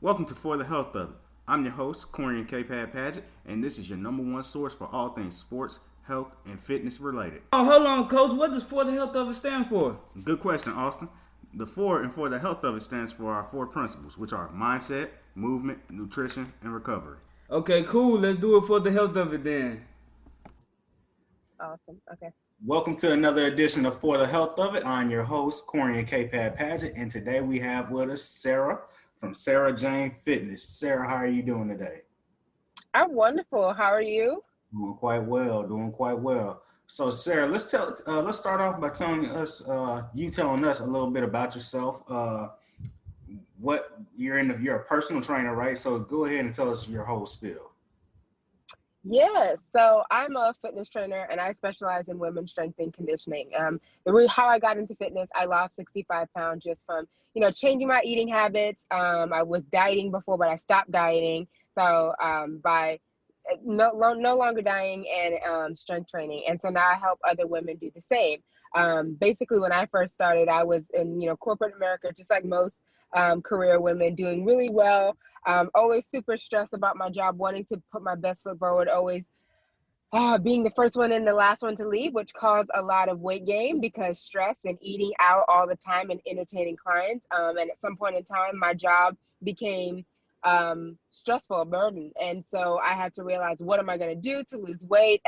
Welcome to For the Health of It. I'm your host, Corian K. Paget, and this is your number one source for all things sports, health, and fitness related. Oh, hold on, Coach. What does For the Health of It stand for? Good question, Austin. The four and For the Health of It stands for our four principles, which are mindset, movement, nutrition, and recovery. Okay, cool. Let's do it for the health of it then. Awesome. Okay. Welcome to another edition of For the Health of It. I'm your host, Corian K. Paget, and today we have with us Sarah from Sarah Jane Fitness. Sarah, how are you doing today? I'm wonderful. How are you? Doing quite well. Doing quite well. So, Sarah, let's start off by telling us, telling us a little bit about yourself. What you're a personal trainer, right? So, go ahead and tell us your whole spiel. Yeah, so I'm a fitness trainer and I specialize in women's strength and conditioning. How I got into fitness, I lost 65 pounds just from, changing my eating habits. I was dieting before, but I stopped dieting. So by no longer dieting and strength training. And so now I help other women do the same. Basically, when I first started, I was in, corporate America, just like most career women, doing really well. Always super stressed about my job, wanting to put my best foot forward, always being the first one and the last one to leave, which caused a lot of weight gain because stress and eating out all the time and entertaining clients. And at some point in time, my job became stressful, a burden. And so I had to realize, what am I going to do to lose weight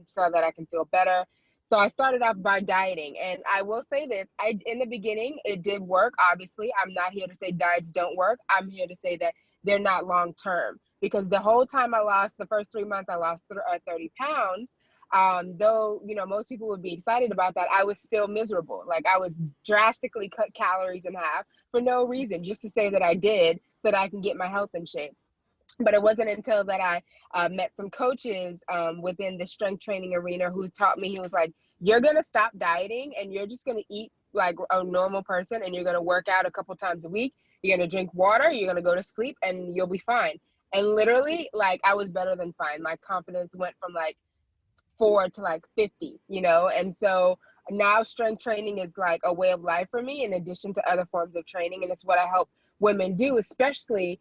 so that I can feel better? So I started off by dieting. And I will say this, in the beginning, it did work. Obviously, I'm not here to say diets don't work. I'm here to say that they're not long term, because the whole time the first 3 months, I lost 30 pounds. Though, most people would be excited about that, I was still miserable. Like, I was drastically cut calories in half for no reason, just to say that I did so that I can get my health in shape. But it wasn't until that I met some coaches within the strength training arena who taught me, he was like, you're going to stop dieting and you're just going to eat like a normal person, and you're going to work out a couple times a week. You're going to drink water, you're going to go to sleep, and you'll be fine. And literally, like, I was better than fine. My confidence went from like 4 to like 50, And so now strength training is like a way of life for me, in addition to other forms of training. And it's what I help women do, especially,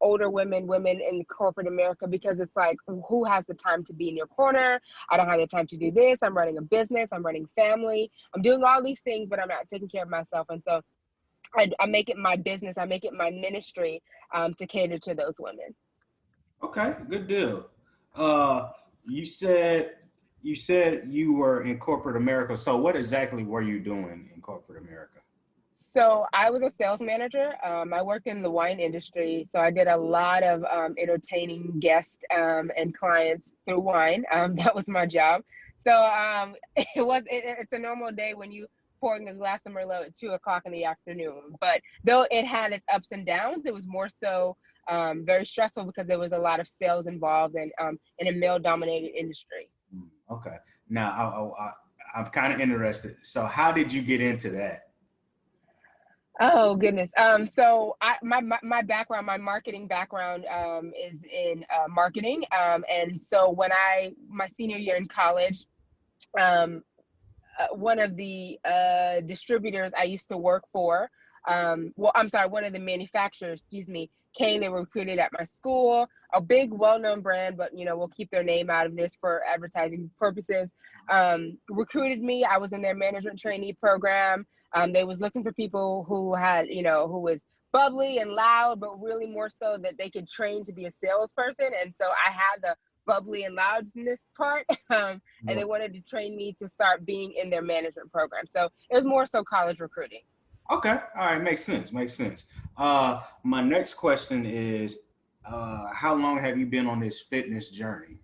older women in corporate America, because it's like, who has the time to be in your corner? I don't have the time to do this. I'm running a business. I'm running family. I'm doing all these things, but I'm not taking care of myself. And so I make it my business. I make it my ministry to cater to those women. Okay, good deal. You said you were in corporate America. So, what exactly were you doing in corporate America? So I was a sales manager. I worked in the wine industry. So I did a lot of entertaining guests and clients through wine. That was my job. So it's a normal day when you pouring a glass of Merlot at 2 o'clock in the afternoon. But though it had its ups and downs, it was more so very stressful because there was a lot of sales involved and in a male dominated industry. Okay. Now I'm kind of interested. So, how did you get into that? Oh goodness. So my background, my marketing background, is in marketing. And so when my senior year in college, one of the distributors I used to work for, one of the manufacturers, excuse me, came. They were recruited at my school, a big, well-known brand, but we'll keep their name out of this for advertising purposes. Recruited me. I was in their management trainee program. They was looking for people who had, who was bubbly and loud, but really more so that they could train to be a salesperson. And so I had the bubbly and loudness part, and they wanted to train me to start being in their management program. So it was more so college recruiting. Okay, all right, makes sense. My next question is, how long have you been on this fitness journey?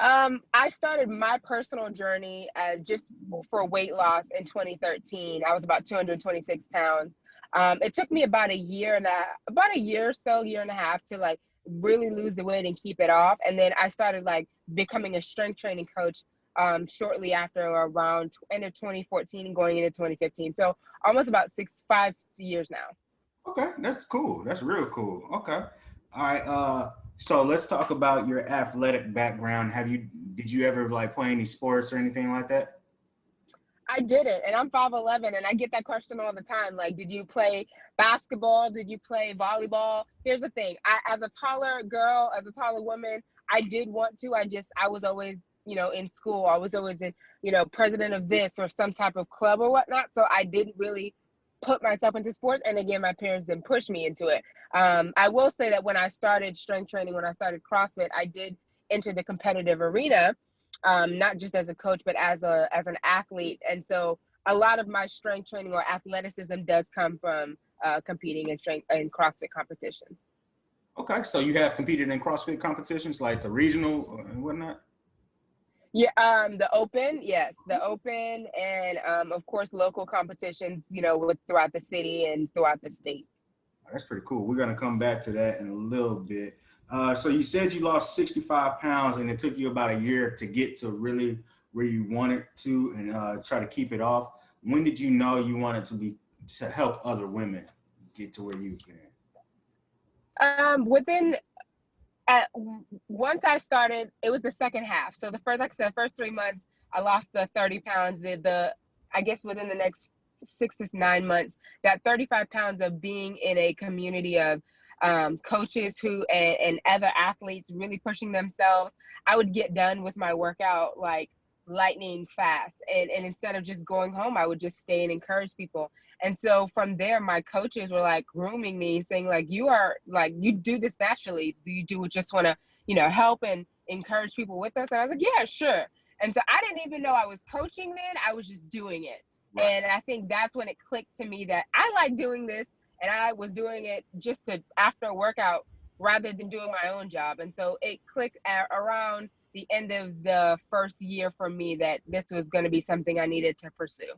I started my personal journey as just for weight loss in 2013. I was about 226 pounds. It took me about a year or so, year and a half to like really lose the weight and keep it off. And then I started like becoming a strength training coach shortly after, around end of 2014 going into 2015. So almost about 5 years now. Okay, that's cool. That's real cool. Okay. All right. So let's talk about your athletic background. Did you ever like play any sports or anything like that? I didn't, and I'm 5'11", and I get that question all the time. Like, did you play basketball? Did you play volleyball? Here's the thing: as a taller girl, as a taller woman, I did want to. I was always, in school. I was always president of this or some type of club or whatnot. So I didn't really put myself into sports. And again, my parents didn't push me into it. I will say that when I started strength training, when I started CrossFit, I did enter the competitive arena. Not just as a coach, but as an athlete. And so a lot of my strength training or athleticism does come from competing in strength and CrossFit competitions. Okay, so you have competed in CrossFit competitions like the regional and whatnot? Yeah, the open, yes, the open, and of course local competitions, throughout the city and throughout the state. That's pretty cool. We're gonna come back to that in a little bit. So you said you lost 65 pounds and it took you about a year to get to really where you wanted to and try to keep it off. When did you know you wanted to help other women get to where you can? Once I started, it was the second half. So the first 3 months, I lost the 30 pounds. I guess within the next 6 to 9 months, that 35 pounds of being in a community of coaches and other athletes really pushing themselves, I would get done with my workout like lightning fast. And instead of just going home, I would just stay and encourage people. And so from there, my coaches were like grooming me, saying like, you do this naturally. You just want to, help and encourage people with us. And I was like, yeah, sure. And so I didn't even know I was coaching then. I was just doing it. Right. And I think that's when it clicked to me that I like doing this. And I was doing it just after a workout rather than doing my own job. And so it clicked around the end of the first year for me that this was going to be something I needed to pursue.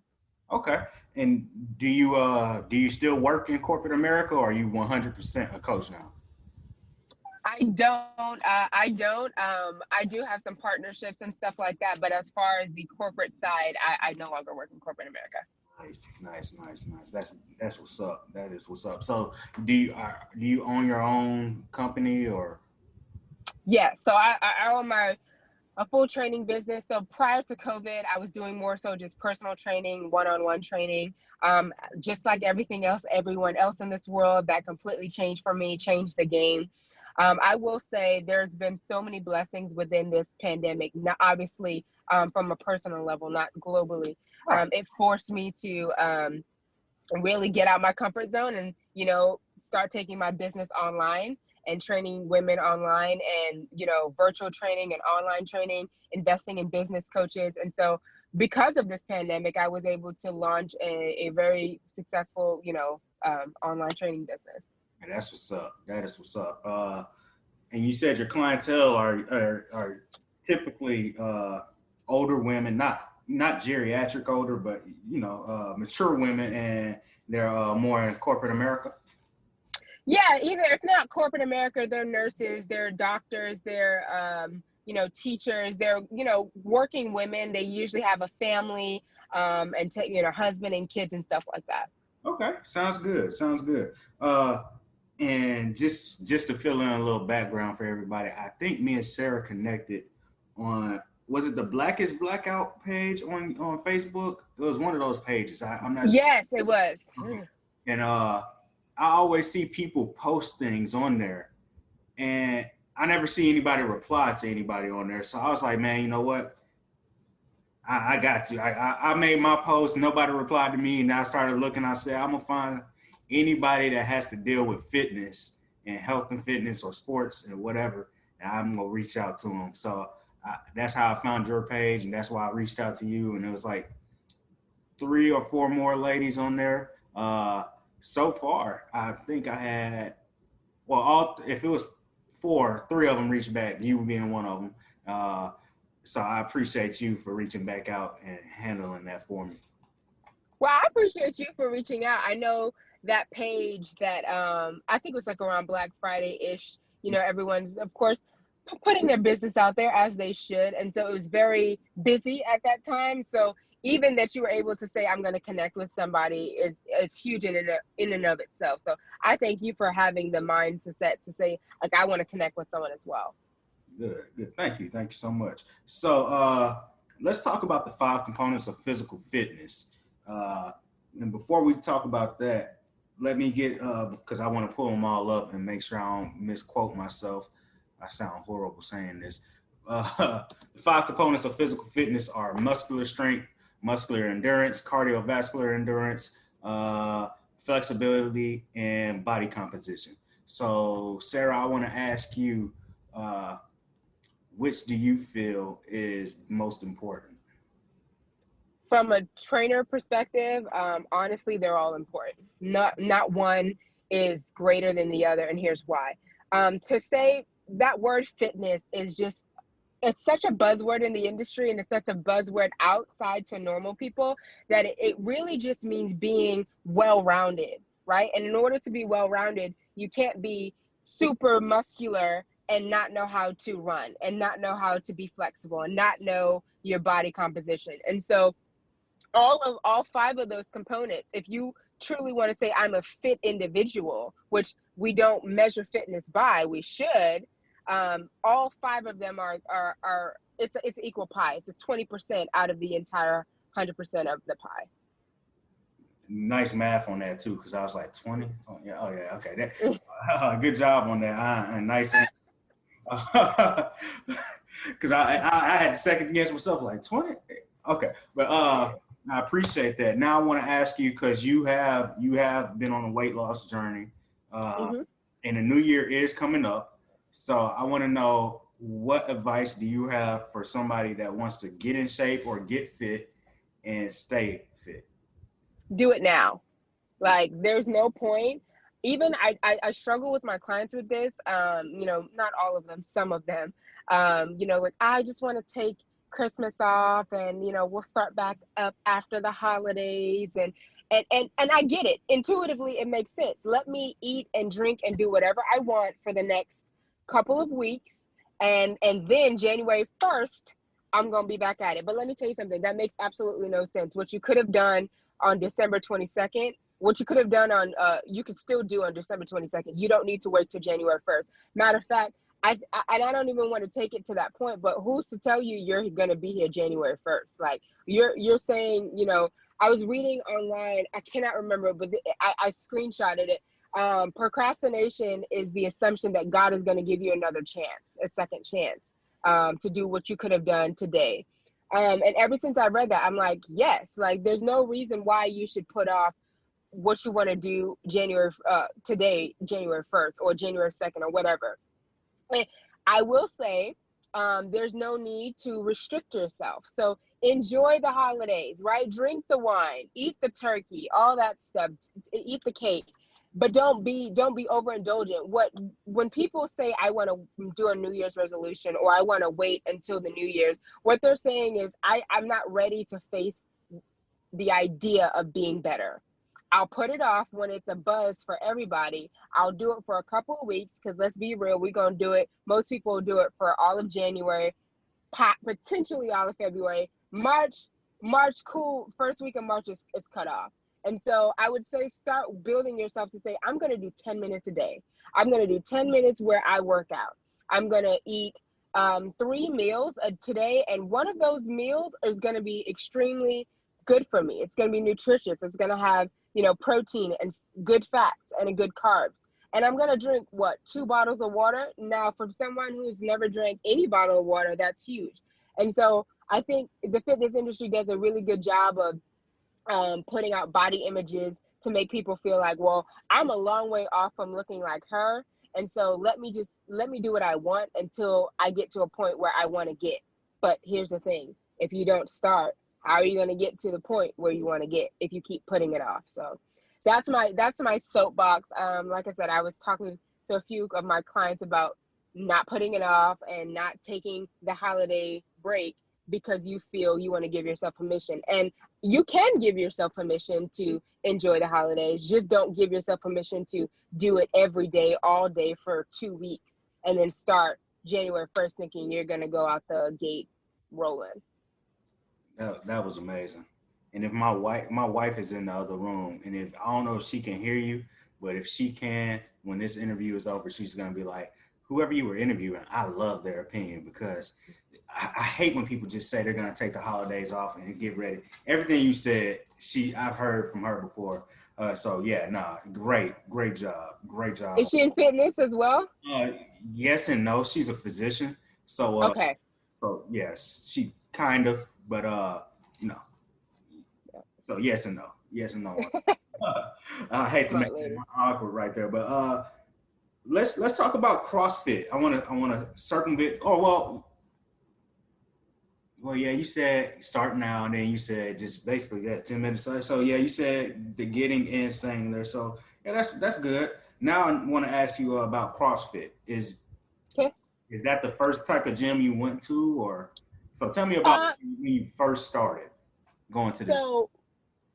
Okay. And do you still work in corporate America, or are you 100% a coach now? I don't. I do have some partnerships and stuff like that. But as far as the corporate side, I no longer work in corporate America. Nice. That's what's up. That is what's up. So do you own your own company or? Yeah. So I own a full training business. So prior to COVID, I was doing more so just personal training, one-on-one training. Just like everything else, everyone else in this world, that completely changed for me, changed the game. I will say there's been so many blessings within this pandemic, not obviously from a personal level, not globally. It forced me to really get out my comfort zone and, start taking my business online and training women online and, virtual training and online training, investing in business coaches. And so because of this pandemic, I was able to launch a very successful, online training business. And that's what's up. That is what's up. And you said your clientele are typically older women, not geriatric older, but mature women, and they're more in corporate America. Yeah, either if not corporate America, they're nurses, they're doctors, they're teachers, they're working women. They usually have a family and husband and kids and stuff like that. Okay, sounds good. And just to fill in a little background for everybody, I think me and Sarah connected on, was it the Blackest Blackout page on Facebook? It was one of those pages. I'm not sure. Yes, it was. And I always see people post things on there, and I never see anybody reply to anybody on there. So I was like, man, you know what? I got to. I made my post. Nobody replied to me, and I started looking. I said, I'm gonna find anybody that has to deal with fitness and health and fitness or sports and whatever, and I'm gonna reach out to them. So that's how I found your page, and that's why I reached out to you. And it was like 3 or 4 more ladies on there. So far, I think I had, if it was 4, 3 of them reached back, you being one of them. So I appreciate you for reaching back out and handling that for me. Well, I appreciate you for reaching out. I know that page that I think it was like around Black Friday-ish, everyone's, of course, putting their business out there as they should. And so it was very busy at that time. So even that you were able to say, I'm going to connect with somebody is huge in and of itself. So I thank you for having the mindset to say, like, I want to connect with someone as well. Good. Thank you so much. So let's talk about the 5 components of physical fitness. And before we talk about that, let me get because I want to pull them all up and make sure I don't misquote myself. I sound horrible saying this. The 5 components of physical fitness are muscular strength, muscular endurance, cardiovascular endurance, flexibility, and body composition. So, Sarah, I want to ask you, which do you feel is most important? From a trainer perspective, honestly, they're all important. Not one is greater than the other, and here's why. To say that word fitness is just, it's such a buzzword in the industry, and it's such a buzzword outside to normal people that it really just means being well-rounded, right? And in order to be well-rounded, you can't be super muscular and not know how to run and not know how to be flexible and not know your body composition. And so all 5 of those components, if you truly want to say I'm a fit individual, which we don't measure fitness by, we should, all 5 of them are it's equal pie. It's a 20% out of the entire 100% of the pie. Nice math on that too, because I was like 20. Yeah, oh yeah, okay. Good job on that. Nice. Because I had to second guess myself, like 20. Okay, but I appreciate that. Now I want to ask you, because you have been on a weight loss journey, and the new year is coming up. So I want to know, what advice do you have for somebody that wants to get in shape or get fit and stay fit? Do it now. Like, there's no point. Even I struggle with my clients with this. Not all of them, some of them. Like, I just want to take Christmas off, and we'll start back up after the holidays, and I get it. Intuitively, it makes sense. Let me eat and drink and do whatever I want for the next couple of weeks, and then January 1st, I'm gonna be back at it. But let me tell you something, that makes absolutely no sense. What you could have done on December 22nd, what you could have done on you could still do on December 22nd. You don't need to wait till January 1st. Matter of fact, I don't even want to take it to that point, but who's to tell you you're going to be here January 1st? Like, you're saying, I was reading online, I cannot remember, but I screenshotted it. Procrastination is the assumption that God is going to give you another chance, a second chance, to do what you could have done today. And ever since I read that, I'm like, yes, like, there's no reason why you should put off what you want to do today, January 1st or January 2nd or whatever. I will say, there's no need to restrict yourself. So enjoy the holidays, right? Drink the wine, eat the turkey, all that stuff, eat the cake, but don't be overindulgent. When people say, I want to do a New Year's resolution, or I want to wait until the New Year's, what they're saying is, I'm not ready to face the idea of being better. I'll put it off when it's a buzz for everybody. I'll do it for a couple of weeks, because let's be real, we're going to do it. Most people will do it for all of January, potentially all of February. March, cool. First week of March is cut off. And so I would say, start building yourself to say, I'm going to do 10 minutes a day. I'm going to do 10 minutes where I work out. I'm going to eat 3 meals today. And one of those meals is going to be extremely good for me. It's going to be nutritious. It's going to have, protein and good fats and good carbs. And I'm going to drink 2 bottles of water. Now, for someone who's never drank any bottle of water, that's huge. And so I think the fitness industry does a really good job of putting out body images to make people feel like, well, I'm a long way off from looking like her. And so let me do what I want until I get to a point where I want to get. But here's the thing. If you don't start, how are you going to get to the point where you want to get if you keep putting it off? So that's my soapbox. Like I said, I was talking to a few of my clients about not putting it off and not taking the holiday break because you feel you want to give yourself permission. And you can give yourself permission to enjoy the holidays. Just don't give yourself permission to do it every day, all day for 2 weeks, and then start January 1st thinking you're going to go out the gate rolling. That was amazing. And if my wife is in the other room, and if I don't know if she can hear you, but if she can, when this interview is over, she's gonna be like, whoever you were interviewing, I love their opinion because I hate when people just say they're gonna take the holidays off and get ready. Everything you said, I've heard from her before. So yeah, nah, great job, great job. Is she in fitness as well? Uh, yes and no. She's a physician, so Okay. so yes, she kind of, but no. So yes and no. I hate to make it awkward right there, but let's talk about CrossFit. I wanna circumvent. Oh well, yeah. You said start now, and then you said just basically 10 minutes. So yeah, you said the getting in, staying there. So yeah, that's good. Now I want to ask you about CrossFit. Is that the first type of gym you went to, or so? Tell me about when you first started going to the. So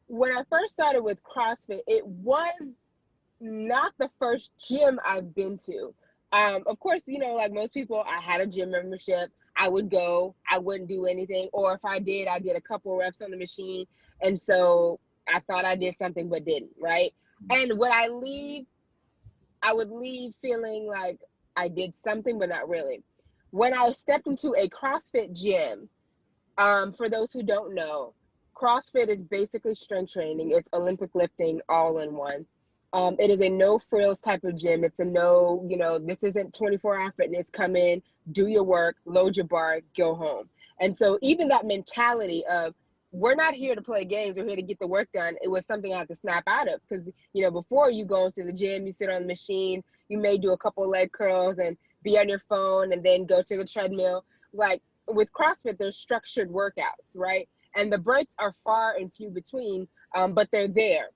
when I first started with CrossFit, it was not the first gym I've been to. Of course, like most people, I had a gym membership. I would go, I wouldn't do anything. Or if I did, I did a couple reps on the machine. And so I thought I did something, but didn't, right? And when I would leave feeling like I did something, but not really. When I stepped into a CrossFit gym, for those who don't know, CrossFit is basically strength training. It's Olympic lifting all in one. It is a no frills type of gym. It's a no, this isn't 24-hour fitness. Come in, do your work, load your bar, go home. And so even that mentality of we're not here to play games, we're here to get the work done, it was something I had to snap out of. Because, before you go into the gym, you sit on the machine, you may do a couple of leg curls and be on your phone and then go to the treadmill. Like with CrossFit, there's structured workouts, right? And the breaks are far and few between, but they're there.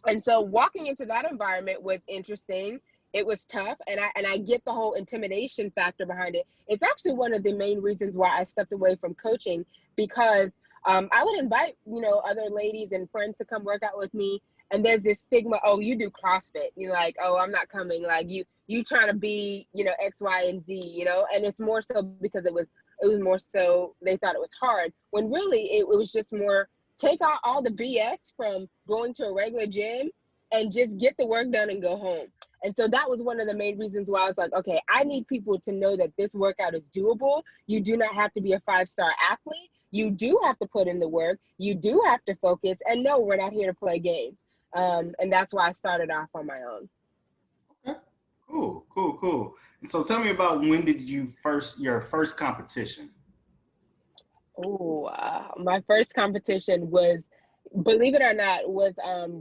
And so walking into that environment was interesting. It was tough, and I get the whole intimidation factor behind it. It's actually one of the main reasons why I stepped away from coaching, because I would invite, other ladies and friends to come work out with me, and there's this stigma, oh, you do CrossFit. You're like, oh, I'm not coming. Like you trying to be, X, Y, and Z, and it's more so because it was more so they thought it was hard, when really it was just more take out all the BS from going to a regular gym and just get the work done and go home. And so that was one of the main reasons why I was like, okay, I need people to know that this workout is doable. You do not have to be a 5-star athlete. You do have to put in the work. You do have to focus. And no, we're not here to play games. And that's why I started off on my own. Okay. Cool. And so tell me about when did your first competition? Oh, my first competition was, believe it or not, was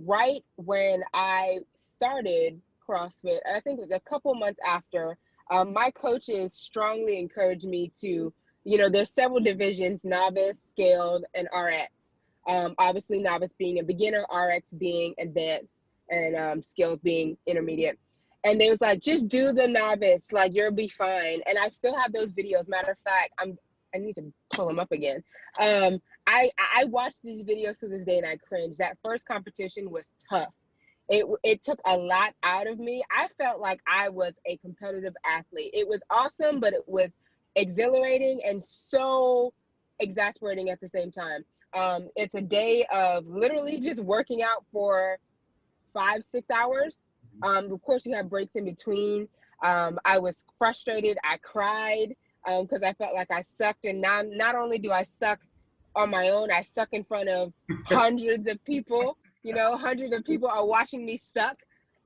right when I started CrossFit. I think it was a couple months after. My coaches strongly encouraged me to, there's several divisions: novice, scaled, and RX. Obviously, novice being a beginner, RX being advanced, and scaled being intermediate. And they was like, just do the novice, like you'll be fine. And I still have those videos. Matter of fact, I need to pull them up again. I watched these videos to this day and I cringe. That first competition was tough. It took a lot out of me. I felt like I was a competitive athlete. It was awesome, but it was exhilarating and so exasperating at the same time. It's a day of literally just working out for 5-6 hours. Of course, you have breaks in between. I was frustrated. I cried because I felt like I sucked. And not only do I suck on my own, I suck in front of hundreds of people. Hundreds of people are watching me suck.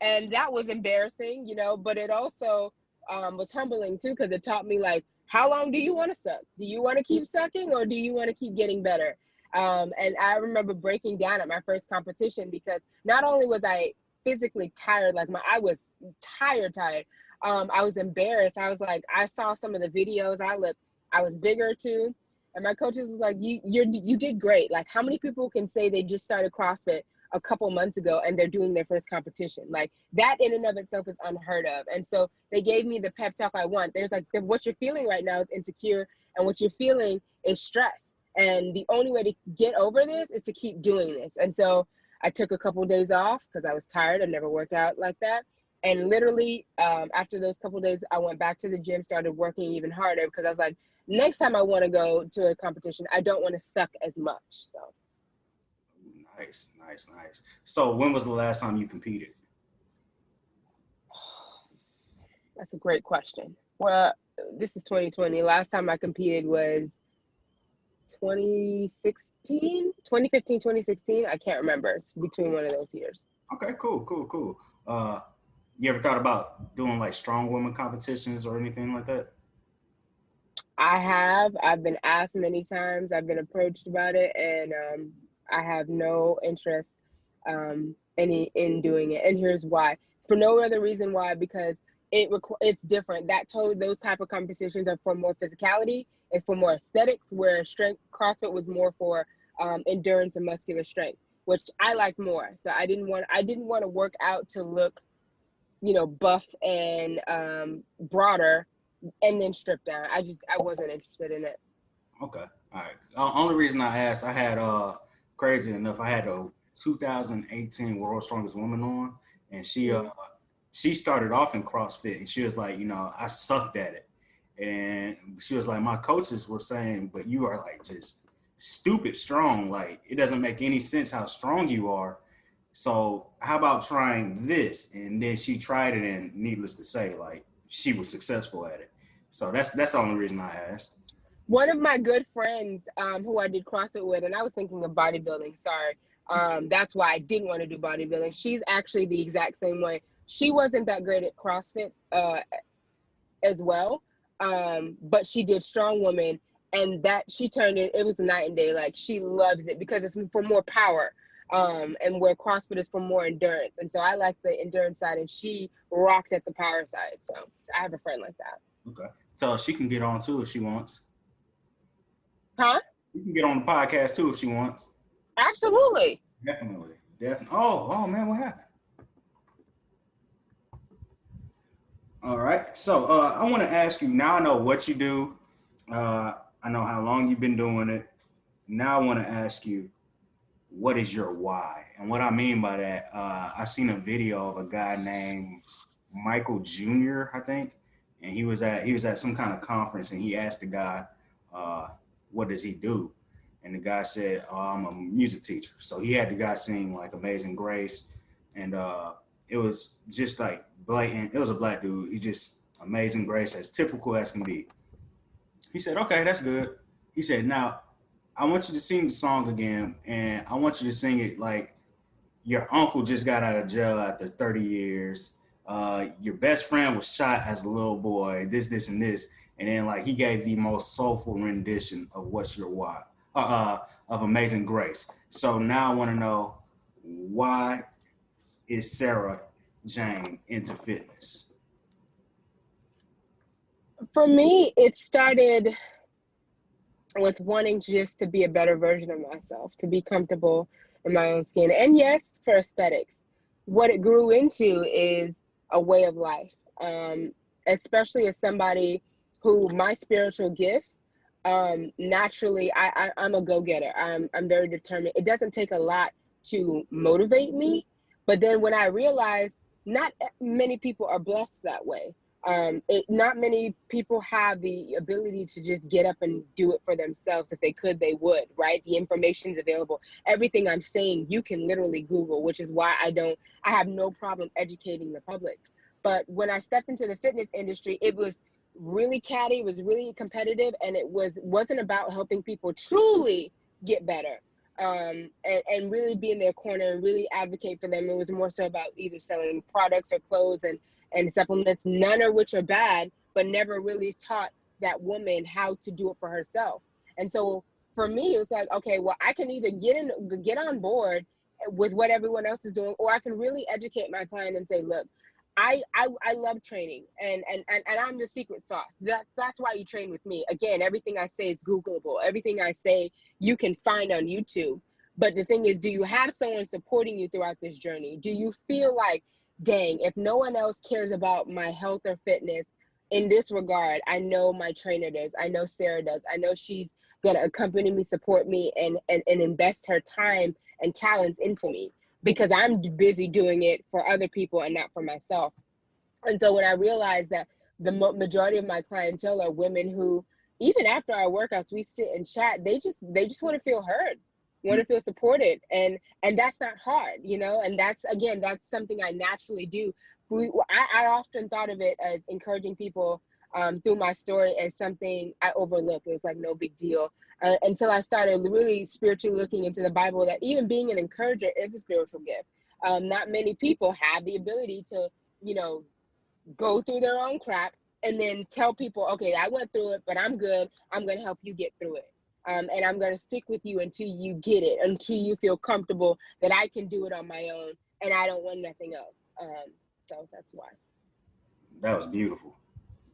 And that was embarrassing, but it also was humbling too, because it taught me, like, how long do you want to suck? Do you want to keep sucking, or do you want to keep getting better? And I remember breaking down at my first competition, because not only was I physically tired, like I was tired. I was embarrassed. I was like, I saw some of the videos. I was bigger too. And my coaches was like, you did great. Like, how many people can say they just started CrossFit a couple months ago and they're doing their first competition? Like, that in and of itself is unheard of. And so they gave me the pep talk I want. There's like, what you're feeling right now is insecure, and what you're feeling is stress. And the only way to get over this is to keep doing this. And so I took a couple of days off because I was tired. I never worked out like that. And literally after those couple of days, I went back to the gym, started working even harder, because I was like, next time I want to go to a competition, I don't want to suck as much. So. Nice. So when was the last time you competed? That's a great question. Well, this is 2020. Last time I competed was 2016, 2015, 2016. I can't remember. It's between one of those years. Okay, cool. You ever thought about doing like strong women competitions or anything like that? I have. I've been asked many times. I've been approached about it, and I have no interest in doing it. And here's why. For no other reason why, because it's different. Those type of competitions are for more physicality. It's for more aesthetics. Where strength CrossFit was more for endurance and muscular strength, which I like more. So I didn't want to work out to look, buff and broader, and then strip down. I wasn't interested in it. Okay, all right. Only reason I asked, I had crazy enough, I had a 2018 World's Strongest Woman on, and she started off in CrossFit, and she was like, I sucked at it, and she was like, my coaches were saying, but you are like just stupid strong. Like it doesn't make any sense how strong you are. So how about trying this? And then she tried it, and needless to say, like she was successful at it. So that's the only reason I asked. One of my good friends who I did CrossFit with, and I was thinking of bodybuilding, sorry. That's why I didn't want to do bodybuilding. She's actually the exact same way. She wasn't that great at CrossFit as well, but she did strong woman, and that she turned it was night and day. Like she loves it because it's for more power. And where CrossFit is for more endurance. And so I like the endurance side, and she rocked at the power side. So I have a friend like that. Okay. So she can get on too if she wants. Huh? You can get on the podcast too if she wants. Absolutely. Definitely. Oh man, what happened? All right. So I want to ask you, now I know what you do. I know how long you've been doing it. Now I want to ask you, what is your why? And what I mean by that, I seen a video of a guy named Michael Jr., I think, and he was at some kind of conference, and he asked the guy, what does he do? And the guy said, I'm a music teacher. So he had the guy sing like Amazing Grace, and it was just like blatant. It was a black dude. He just Amazing Grace, as typical as can be. He said, okay, that's good. He said, now I want you to sing the song again, and I want you to sing it like your uncle just got out of jail after 30 years. Your best friend was shot as a little boy, this, and this. And then like he gave the most soulful rendition of What's Your Why, of Amazing Grace. So now I want to know, why is Sarah Jane into fitness? For me, it started with wanting just to be a better version of myself, to be comfortable in my own skin. And yes, for aesthetics. What it grew into is a way of life, especially as somebody who my spiritual gifts, naturally, I'm a go-getter. I'm very determined. It doesn't take a lot to motivate me. But then when I realized not many people are blessed that way. Not many people have the ability to just get up and do it for themselves. If they could, they would, right? The information's available. Everything I'm saying, you can literally Google, which is why I have no problem educating the public. But when I stepped into the fitness industry, it was really catty, it was really competitive, and it wasn't about helping people truly get better. And really be in their corner and really advocate for them. It was more so about either selling products or clothes and supplements, none of which are bad, but never really taught that woman how to do it for herself. And so for me, it was like, okay, well, I can either get on board with what everyone else is doing, or I can really educate my client and say, look, I love training, and I'm the secret sauce. That's why you train with me. Again, everything I say is Googleable. Everything I say you can find on YouTube. But the thing is, do you have someone supporting you throughout this journey? Do you feel like, dang, if no one else cares about my health or fitness in this regard, I know my trainer does. I know Sarah does. I know she's going to accompany me, support me, and invest her time and talents into me, because I'm busy doing it for other people and not for myself. And so when I realized that the majority of my clientele are women who, even after our workouts, we sit and chat, they just want to feel heard. want to feel supported, and that's not hard, you know. And that's something I naturally do. I often thought of it as encouraging people through my story as something I overlooked. It was like no big deal until I started really spiritually looking into the Bible, that even being an encourager is a spiritual gift. Not many people have the ability to, you know, go through their own crap and then tell people, okay, I went through it, but I'm good. I'm going to help you get through it. And I'm going to stick with you until you get it, until you feel comfortable that I can do it on my own and I don't want nothing else. So that's why. That was beautiful.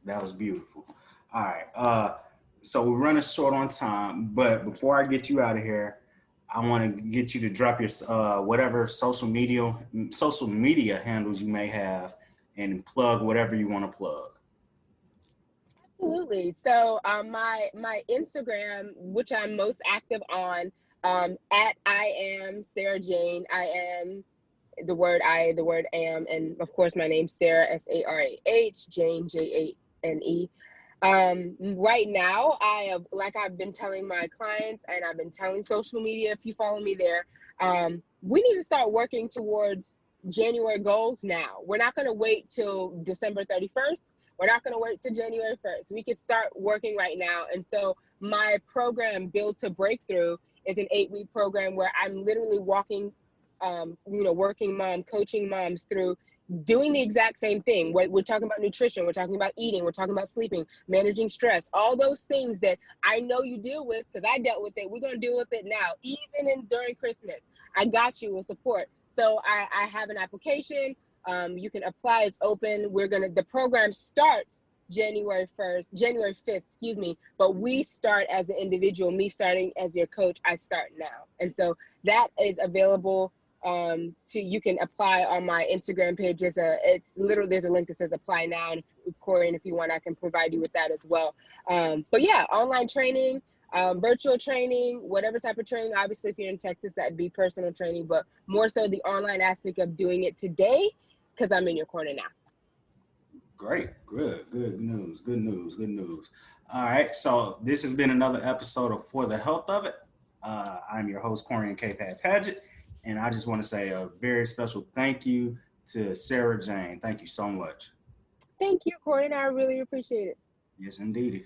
That was beautiful. All right. So we're running short on time, but before I get you out of here, I want to get you to drop your whatever social media handles you may have, and plug whatever you want to plug. Absolutely. So my Instagram, which I'm most active on, at I am Sarah Jane. I am the word am, and of course my name Sarah, Sarah, Jane, Jane. Right now, I've been telling my clients, and I've been telling social media, if you follow me there, we need to start working towards January goals now. We're not going to wait till December 31st. We're not going to wait till January 1st. We could start working right now. And so my program, Build to Breakthrough, is an 8-week program where I'm literally working mom, coaching moms through doing the exact same thing. We're talking about nutrition, we're talking about eating, we're talking about sleeping, managing stress, all those things that I know you deal with because I dealt with it. We're going to deal with it now, even during Christmas. I got you with support. So I have an application. You can apply. It's open. The program starts January 5th, but we start as an individual. Me starting as your coach, I start now. And so that is available. You can apply on my Instagram page. There's a link that says apply now, and Corey, and if you want, I can provide you with that as well. But yeah, online training, virtual training, whatever type of training. Obviously, if you're in Texas, that'd be personal training, but more so the online aspect of doing it today, because I'm in your corner now. Great, good news. All right, so this has been another episode of For the Health of It. I'm your host, Corian K. Padgett. And I just want to say a very special thank you to Sarah Jane. Thank you so much. Thank you, Corey. I really appreciate it. Yes, indeed.